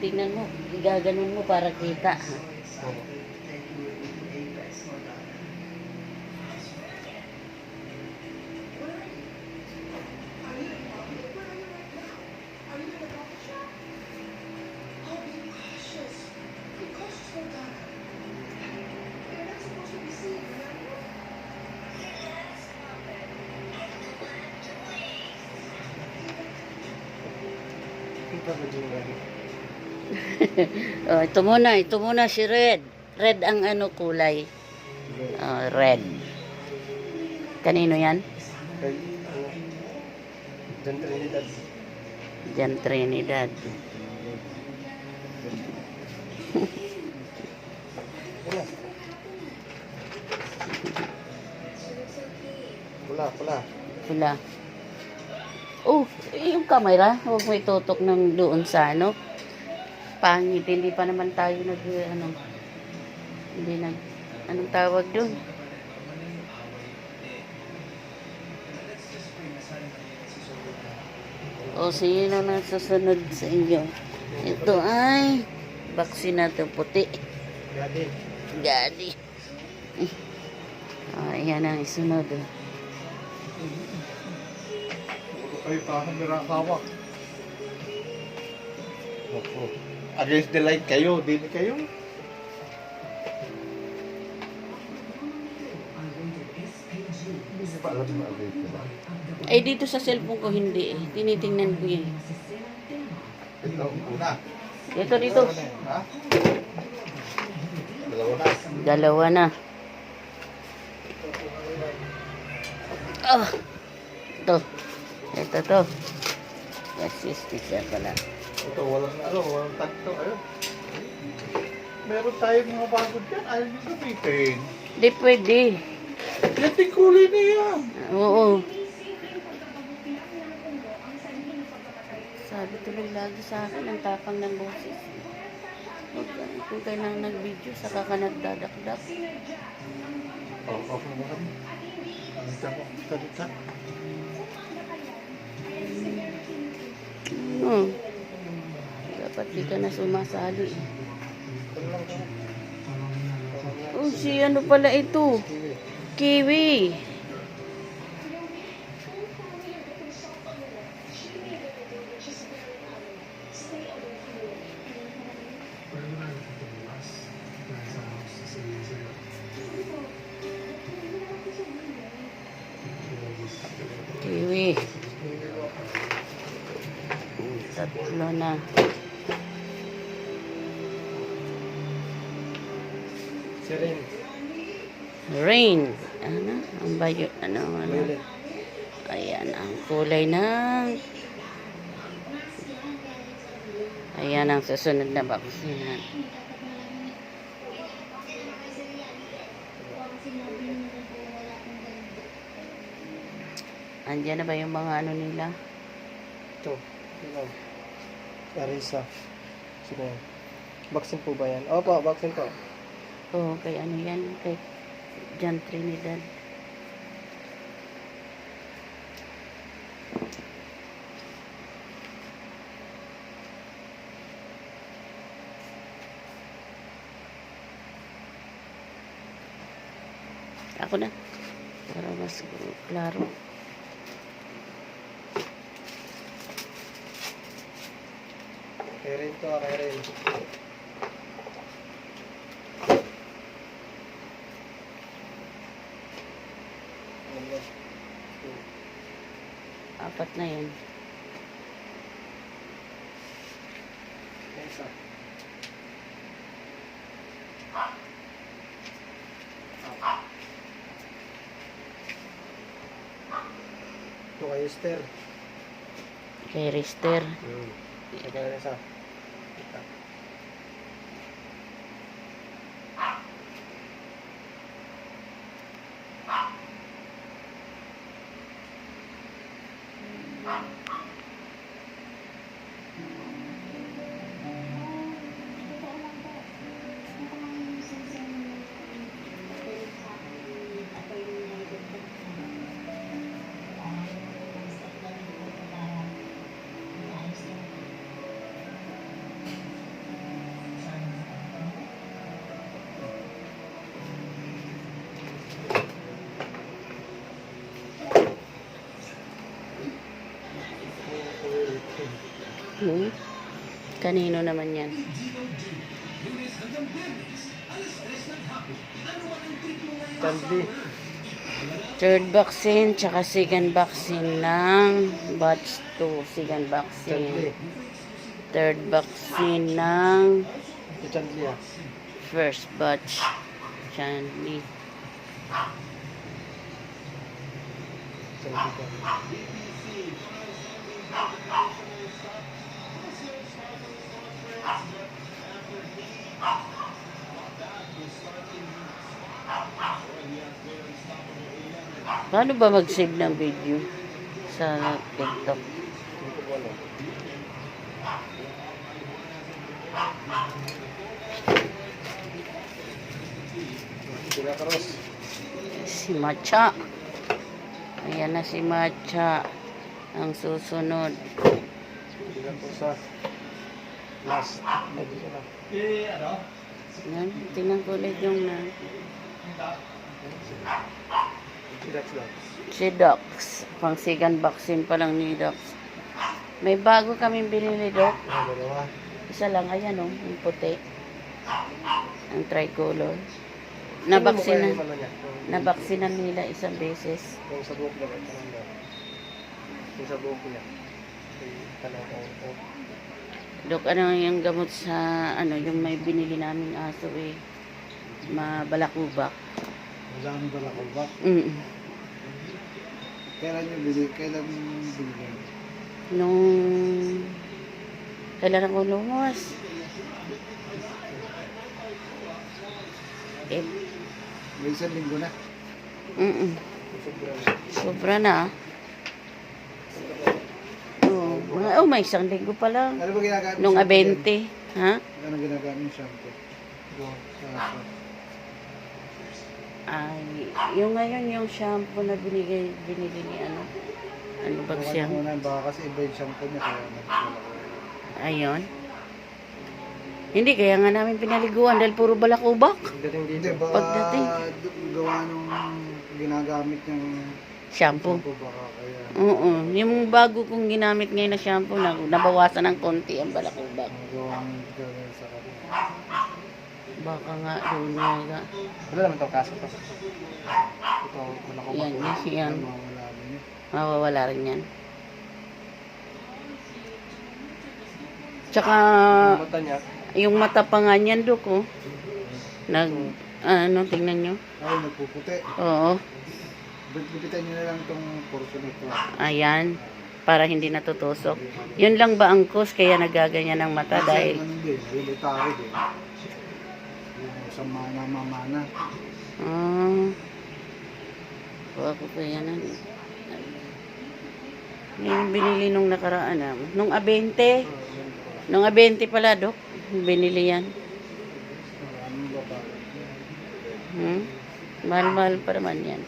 titignan mo. Igaganon mo para kita. Oh, ito muna si Red. Red ang ano kulay. Oh, red. Kanino yan? Kay, John Trinidad. Jan Trinidad. Pula. Pula. Oh, yung camera, huwag mo itutok ng doon sa ano. Pangit, hindi pa naman tayo anong tawag doon? O, sino na susunod sa inyo? Ito ay baksinado puti. Gadi. Ayan ang isunod. Kayo tahan nirakawak. Opo. Against the light kayo, dili kayo. Hindi pa alam na against the light. Ay, dito sa cellphone ko hindi eh. Tinitingnan ko yun. Ito, una. Dito. Ha? Dalawa na. Dalawa na. Oh. Ito to. Yes, isa pala. Ito, walang takto. Ayun. Meron tayong mga bago dyan. Ayaw nyo gamitin. Hindi pwede. Yan din kulay na yan. Oo. Sabi tuloy lagi sa akin, ang tapang ng boses. Kung kayo nang nag-video, saka ka nagdadakdak. Oo, mo kami. Dito mo, dito. Dapat di ka na sumasali. Oh, si ano pala ito? Kiwi. Kiwi. Tatlo na. Rain. Ano? Ang bayo. Ano? Ayan. Ang kulay ng... Ayan ang susunod na baksinan. Andiyan na ba yung mga ano nila? Ito. Arisa. Sino yan? Vaccine po ba yan? Opo, vaccine po. Oo, kay ano yan? Kay Jan Trinidad. Ako na. Para mas klaro. Kairin to, kairin. Apat na yan. Isa. Ito kay Esther. Kay Rister. Ito kay Risa. Hmm? Kanino naman yan? Candy. Third vaccine, tsaka second vaccine ng batch 2. Second vaccine. Third vaccine ng Candy ah. first batch. Chanli. Paano ba mag-save ng video sa TikTok? Sila Cross. Si Matcha. Ayan na si Matcha. Ang susunod. Sila po sa last. Ano? Yan, tingnan ko ulit yung na. Relax lang. Si Dox. Pang second vaccine pa lang ni Dox. May bago kaming binili, Doc. Dalawa. Isa lang, ayan o, yung puti. Ang tricolor. Nabaksinan. Nabaksinan nila isang beses. Yung sa buhok naman. Yung sa buhok niya. Dok, ano yung gamot sa, ano, yung may binili naming aso eh. Mabalakubak. Wala kang balakubak. Kailan yung bili? Kailan yung bili? Nung, kailan ako lumas? Eh, May isang linggo na. sobra na. May isang linggo pa lang. Ano ba ginagamit? Nung shampoo yan? 20, ha? Ano ginagamit yung shampoo? Ay, yung ngayon yung shampoo na binili ni ano. Ano ba siya? Baka kasi iba yung shampoo niya kaya nagpapalako. Ayun. Hindi, kaya nga namin pinaliguan dahil puro balakubak. Hindi, baka Pagdating. gawa nung ginagamit niyang Shampoo. shampoo baka kaya Oo. Yung bago kong ginamit ngayon na shampoo, nabawasan ng konti ang balakubak. gawa ng gawin sa kanila. Baka nga doon nga. Wala naman itong kaso to. Ito, malakubak. Yan, yan. Mawawala rin yun. Mawawala rin yan. Tsaka, Mata niya. yung mata pa nga niyan, Dok, oh. Ano, tingnan nyo. Ay, nagpuputi. Oo. Gupitan niyo na lang itong portion ito. Ayan. Para hindi natutusok. Yun lang ba ang cause kaya nagaganyan ng mata dahil... Ano din, hereditary din. Yung sa mamana. Kuha ko pa yan. Yung binili nung nakaraan. Nung A20. Nung A20 pala, Dok. Binili yan. Anong babae? Mahal-mahal pa naman yan.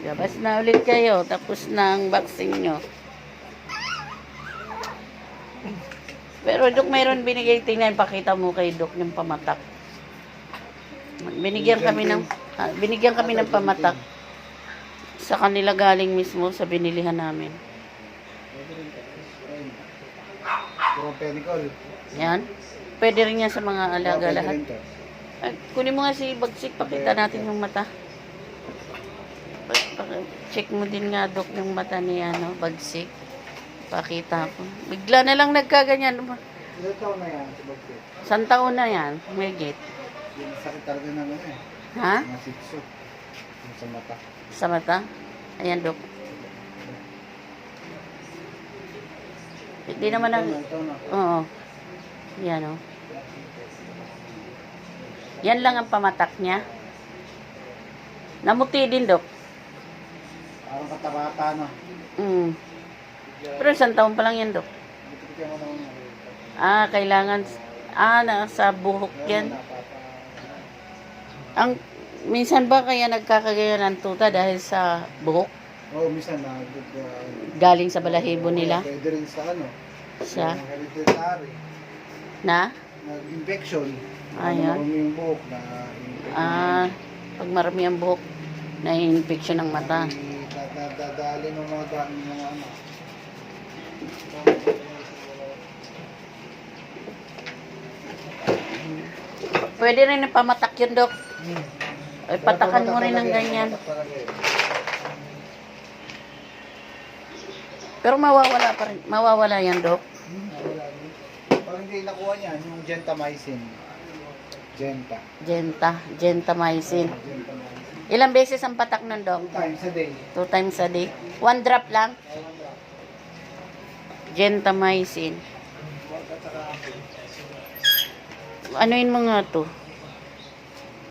Labas na ulit kayo. Tapos na ang vaccine nyo. Pero Dok, mayroon binigay. Tingnan, pakita mo kay Dok yung pamatak. Binigyan kami ng pamatak. Sa kanila galing mismo sa binilihan namin. Purong penicol. Yan. Pwede rin yan sa mga alaga Pwede lahat. rin to. Kunin mo nga si Bagsik, pakita natin yung mata. Check mo din nga, Dok, yung mata ni Bagsik. Pakita ko. Bigla na lang nagkaganyan. Ilang taon na yan si Bagpit? Isang taon na yan, may git. Yung sakit talaga ng ano eh. Ha? Mga sitso. Yung sa mata. Sa mata? Ayan, Dok. Hindi naman ang... Ito na. Oo. Yan, o. Yan lang ang pamatak niya. Namuti din, Dok. Parang katabata na. Pero isang taon pa lang yan, Dok. Bigyan mo naman. Kailangan... nasa buhok yan. Ang... Minsan ba kaya nagkakagaya ng tuta dahil sa buhok? Oo, minsan na. Galing sa balahibo nila? Pwede rin sa ano. Sa... Hereditary. Na? Nag-infection. Ayan. Ano yung buhok na infection. Pag marami ang buhok. Na-infection ng mata. Dadali ng mga dami ng mga ano. Pwede rin ipamatak yun, Dok. Ay, patakan mo rin ng ganyan. Pero mawawala pa rin. Mawawala yan, Dok. Parang hindi nakuha niyan, yung gentamicin. Gentamicin. Gentamicin. Ilang beses ang patak nun, Dok? 2 times a day. 2 times a day. 1 drop lang. Gentamicin. Anuin mo nga to.